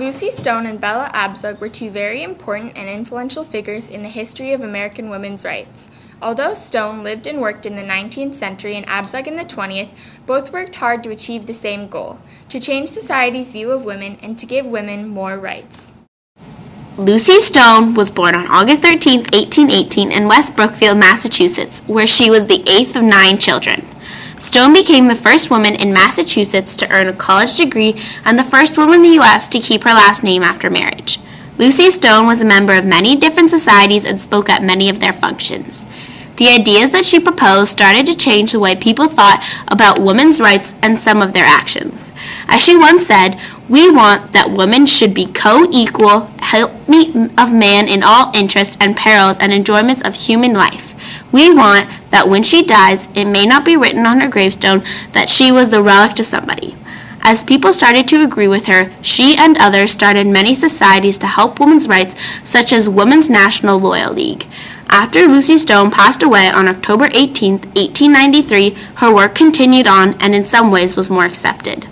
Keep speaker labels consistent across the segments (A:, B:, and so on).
A: Lucy Stone and Bella Abzug were two very important and influential figures in the history of American women's rights. Although Stone lived and worked in the 19th century and Abzug in the 20th, both worked hard to achieve the same goal, to change society's view of women and to give women more rights.
B: Lucy Stone was born on August 13, 1818 in West Brookfield, Massachusetts, where she was the eighth of 9 children. Stone became the first woman in Massachusetts to earn a college degree and the first woman in the U.S. to keep her last name after marriage. Lucy Stone was a member of many different societies and spoke at many of their functions. The ideas that she proposed started to change the way people thought about women's rights and some of their actions. As she once said, "We want that women should be co-equal, helpmeet of man in all interests and perils and enjoyments of human life. We want that when she dies, it may not be written on her gravestone that she was the relict of somebody." As people started to agree with her, she and others started many societies to help women's rights, such as Women's National Loyal League. After Lucy Stone passed away on October 18, 1893, her work continued on and in some ways was more accepted.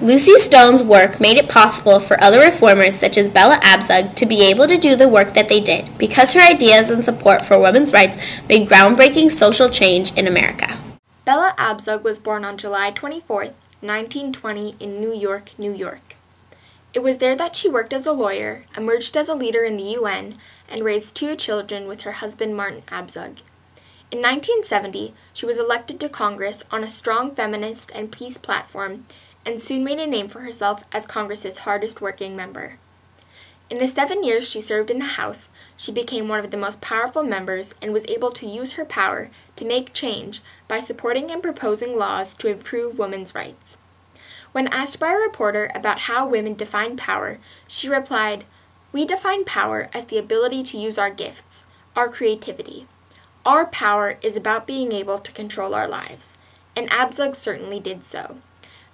B: Lucy Stone's work made it possible for other reformers such as Bella Abzug to be able to do the work that they did, because her ideas and support for women's rights made groundbreaking social change in America.
A: Bella Abzug was born on July 24, 1920 in New York, New York. It was there that she worked as a lawyer, emerged as a leader in the UN, and raised 2 children with her husband Martin Abzug. In 1970, she was elected to Congress on a strong feminist and peace platform and soon made a name for herself as Congress's hardest-working member. In the 7 years she served in the House, she became one of the most powerful members and was able to use her power to make change by supporting and proposing laws to improve women's rights. When asked by a reporter about how women define power, she replied, "We define power as the ability to use our gifts, our creativity. Our power is about being able to control our lives," and Abzug certainly did so.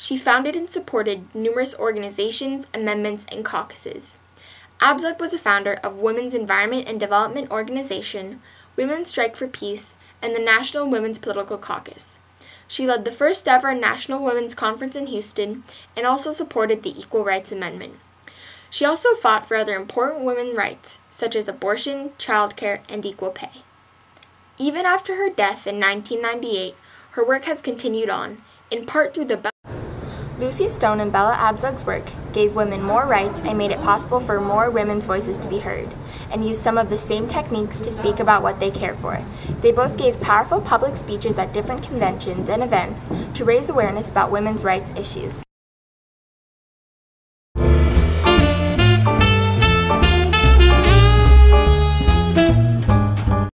A: She founded and supported numerous organizations, amendments, and caucuses. Abzug was a founder of Women's Environment and Development Organization, Women's Strike for Peace, and the National Women's Political Caucus. She led the first ever National Women's Conference in Houston and also supported the Equal Rights Amendment. She also fought for other important women's rights, such as abortion, childcare, and equal pay. Even after her death in 1998, her work has continued on, in part through the Lucy Stone and Bella Abzug's work gave women more rights and made it possible for more women's voices to be heard, and used some of the same techniques to speak about what they cared for. They both gave powerful public speeches at different conventions and events to raise awareness about women's rights issues.